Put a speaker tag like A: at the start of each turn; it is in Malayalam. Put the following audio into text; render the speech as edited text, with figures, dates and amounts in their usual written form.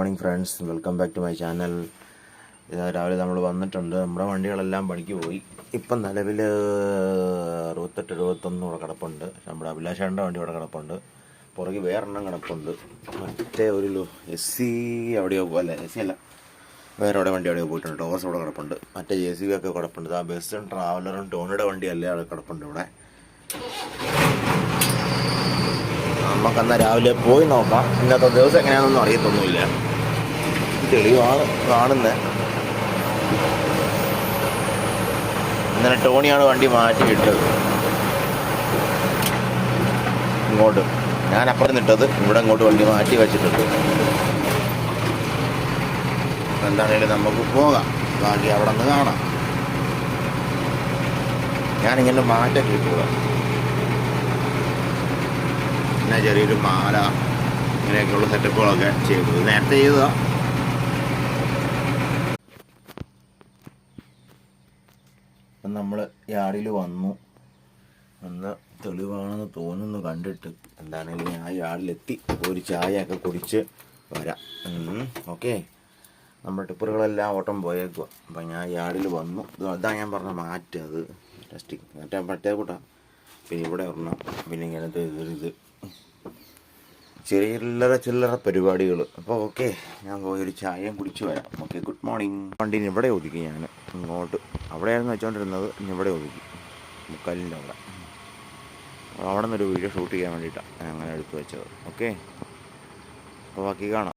A: Morning friends, welcome back to my channel. രാവിലെ നമ്മൾ വന്നിട്ടുണ്ട്. നമ്മുടെ വണ്ടികളെല്ലാം പണിക്ക് പോയി. ഇപ്പം നിലവിൽ 68-71 ഇവിടെ കിടപ്പുണ്ട്. നമ്മുടെ അഭിലാഷേൻ്റെ വണ്ടി ഇവിടെ കിടപ്പുണ്ട്. പുറകെ വേറെണ്ണം കിടപ്പുണ്ട്. മറ്റേ ഒരു SC എവിടെയോ അല്ല, SC അല്ല, വേറെ അവിടെ വണ്ടി എവിടെയോ പോയിട്ടുണ്ട്. ടോസ് ഇവിടെ കിടപ്പുണ്ട്. മറ്റേ JCB ഒക്കെ കിടപ്പുണ്ട്. ആ ബസ്സും ട്രാവലറും ടോണിയുടെ വണ്ടിയല്ലേ അവിടെ കിടപ്പുണ്ട്. ഇവിടെ നമുക്കെന്നാൽ രാവിലെ പോയി നോക്കാം. ഇന്നത്തെ ദിവസം എങ്ങനെയാണെന്നൊന്നും അറിയത്തൊന്നുമില്ല. തെളിവാണ് കാണുന്നത്. ഇന്നലെ ടോണിയാണ് വണ്ടി മാറ്റിയിട്ടത് ഇങ്ങോട്ട്. ഞാൻ അപ്പുറം നിട്ടത് ഇവിടെ ഇങ്ങോട്ട് വണ്ടി മാറ്റി വെച്ചിട്ടുണ്ട്. എന്താണേലും നമുക്ക് പോകാം, ബാക്കി അവിടെ നിന്ന് കാണാം. ഞാനിങ്ങനെ മാറ്റം കിട്ടുക, പിന്നെ ചെറിയൊരു മാല, ഇങ്ങനെയൊക്കെയുള്ള സെറ്റപ്പുകളൊക്കെ ചെയ്തത് നേരത്തെ ചെയ്തതാണ്. അപ്പം നമ്മൾ യാർഡിൽ വന്നു. ഒന്ന് തെളിവാണെന്ന് തോന്നുന്നു കണ്ടിട്ട്. എന്താണെങ്കിലും ഞാൻ യാർഡിലെത്തി. ഒരു ചായയൊക്കെ കുടിച്ച് വരാം. ഓക്കെ, നമ്മുടെ ടിപ്പറുകളെല്ലാം ഓട്ടം പോയേക്കുക. അപ്പം ഞാൻ യാർഡിൽ വന്നു. അതാ ഞാൻ പറഞ്ഞ മാറ്റ്, അത് ടെസ്റ്റിങ് മറ്റേ കൂട്ടാ. പിന്നെ ഇവിടെ ഒരെണ്ണം, പിന്നെ ഇങ്ങനത്തെ ഇത് ചില്ലറ പരിപാടികൾ. അപ്പോൾ ഓക്കെ, ഞാൻ പോയി ഒരു ചായയും കുടിച്ച് വരാം. Okay, good morning. വണ്ടീന് ഇവിടെ ഒതുക്കി. ഞാൻ ഇങ്ങോട്ട് അവിടെയായിരുന്നു വെച്ചുകൊണ്ടിരുന്നത്, ഇനി ഇവിടെ ഒതുക്കി, മുക്കാലിൻ്റെ അവിടെ നിന്നൊരു വീഡിയോ ഷൂട്ട് ചെയ്യാൻ വേണ്ടിയിട്ടാണ് ഞാൻ അങ്ങനെ എടുത്ത് വെച്ചത്. ഓക്കെ, അപ്പോൾ ബാക്കി കാണാം.